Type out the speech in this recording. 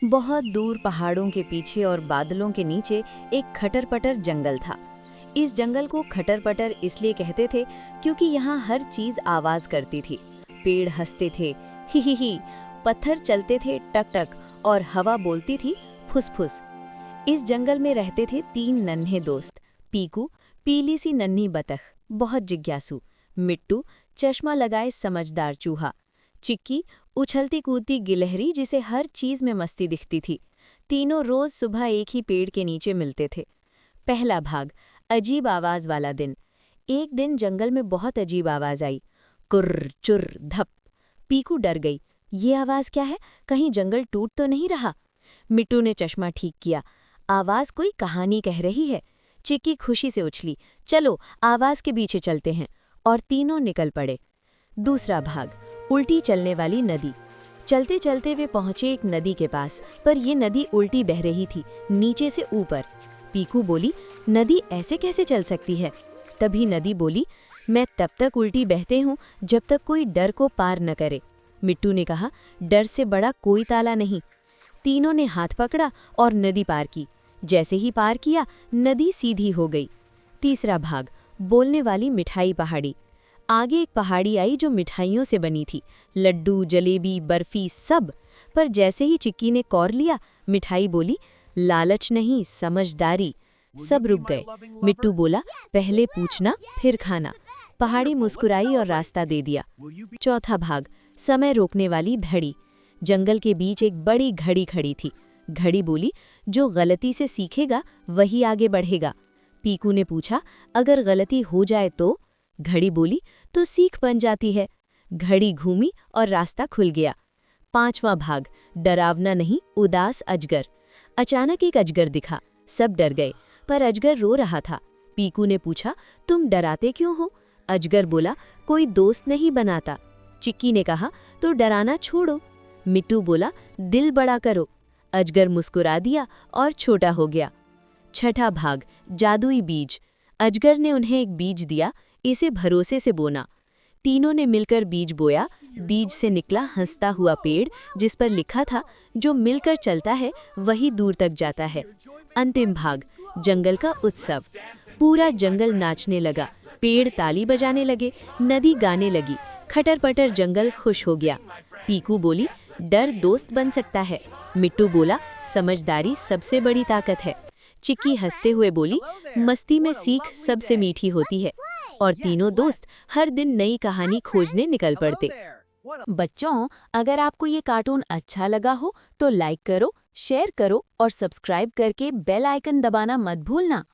बहुत दूर पहाड़ों के पीछे और बादलों के नीचे एक खटर-पटर जंगल था। इस जंगल को खटर-पटर इसलिए कहते थे क्योंकि यहाँ हर चीज आवाज करती थी। पेड़ हंसते थे, ही ही, पत्थर चलते थे टक-टक और हवा बोलती थी फुस-फुस। इस जंगल में रहते थे 3 नन्हे दोस्त, पीकू, पीली सी नन्ही बतख, बहुत जिज्ञासु, मिट्टू, चश्मा लगाए समझदार चूहा, चिक्की, उछलती कूदती गिलहरी जिसे हर चीज में मस्ती दिखती थी। तीनों रोज सुबह एक ही पेड़ के नीचे मिलते थे। पहला भाग, अजीब आवाज वाला दिन। एक दिन जंगल में बहुत अजीब आवाज आई, कुर्र चुर्र धप। पीकू डर गई, ये आवाज क्या है? कहीं जंगल टूट तो नहीं रहा? मिट्टू ने चश्मा ठीक किया, आवाज कोई कहानी कह रही है। चिक्की खुशी से उछली, चलो आवाज के पीछे चलते हैं, और तीनों निकल पड़े। दूसरा भाग, उल्टी चलने वाली नदी। चलते चलते वे पहुंचे एक नदी के पास, पर ये नदी उल्टी बह रही थी, नीचे से ऊपर। पीकू बोली, नदी ऐसे कैसे चल सकती है? तभी नदी बोली, मैं तब तक उल्टी बहते हूँ जब तक कोई डर को पार न करे। मिट्टू ने कहा, डर से बड़ा कोई ताला नहीं। तीनों ने हाथ पकड़ा और नदी पार की। जैसे ही पार किया, नदी सीधी हो गई। तीसरा भाग, बोलने वाली मिठाई पहाड़ी। आगे एक पहाड़ी आई जो मिठाइयों से बनी थी, लड्डू, जलेबी, बर्फी, सब। पर जैसे ही चिक्की ने कौर लिया, मिठाई बोली, लालच नहीं समझदारी। सब रुक गए। मिट्टू बोला, पहले पूछना फिर खाना। पहाड़ी मुस्कुराई और रास्ता दे दिया। चौथा भाग, समय रोकने वाली घड़ी। जंगल के बीच एक बड़ी घड़ी खड़ी थी। घड़ी बोली, जो गलती से सीखेगा वही आगे बढ़ेगा। पीकू ने पूछा, अगर गलती हो जाए तो? घड़ी बोली, तो सीख बन जाती है। घड़ी घूमी और रास्ता खुल गया। पांचवा भाग, डरावना नहीं उदास अजगर। अचानक एक अजगर दिखा, सब डर गए, पर अजगर रो रहा था। पीकू ने पूछा, तुम डराते क्यों हो? अजगर बोला, कोई दोस्त नहीं बनाता। चिक्की ने कहा, तो डराना छोड़ो। मिट्टू बोला, दिल बड़ा करो। अजगर मुस्कुरा दिया और छोटा हो गया। छठा भाग, जादुई बीज। अजगर ने उन्हें एक बीज दिया, इसे भरोसे से बोना। तीनों ने मिलकर बीज बोया। बीज से निकला हंसता हुआ पेड़, जिस पर लिखा था, जो मिलकर चलता है वही दूर तक जाता है। अंतिम भाग, जंगल का उत्सव। पूरा जंगल नाचने लगा, पेड़ ताली बजाने लगे, नदी गाने लगी, खटर-पटर जंगल खुश हो गया। पीकू बोली, डर दोस्त बन सकता है। मिट्टू बोला, समझदारी सबसे बड़ी ताकत है। चिक्की हंसते हुए बोली, मस्ती में सीख सबसे मीठी होती है। और तीनों दोस्त हर दिन नई कहानी खोजने निकल पड़ते। बच्चों, अगर आपको ये कार्टून अच्छा लगा हो तो लाइक करो, शेयर करो और सब्सक्राइब करके बेल आइकन दबाना मत भूलना।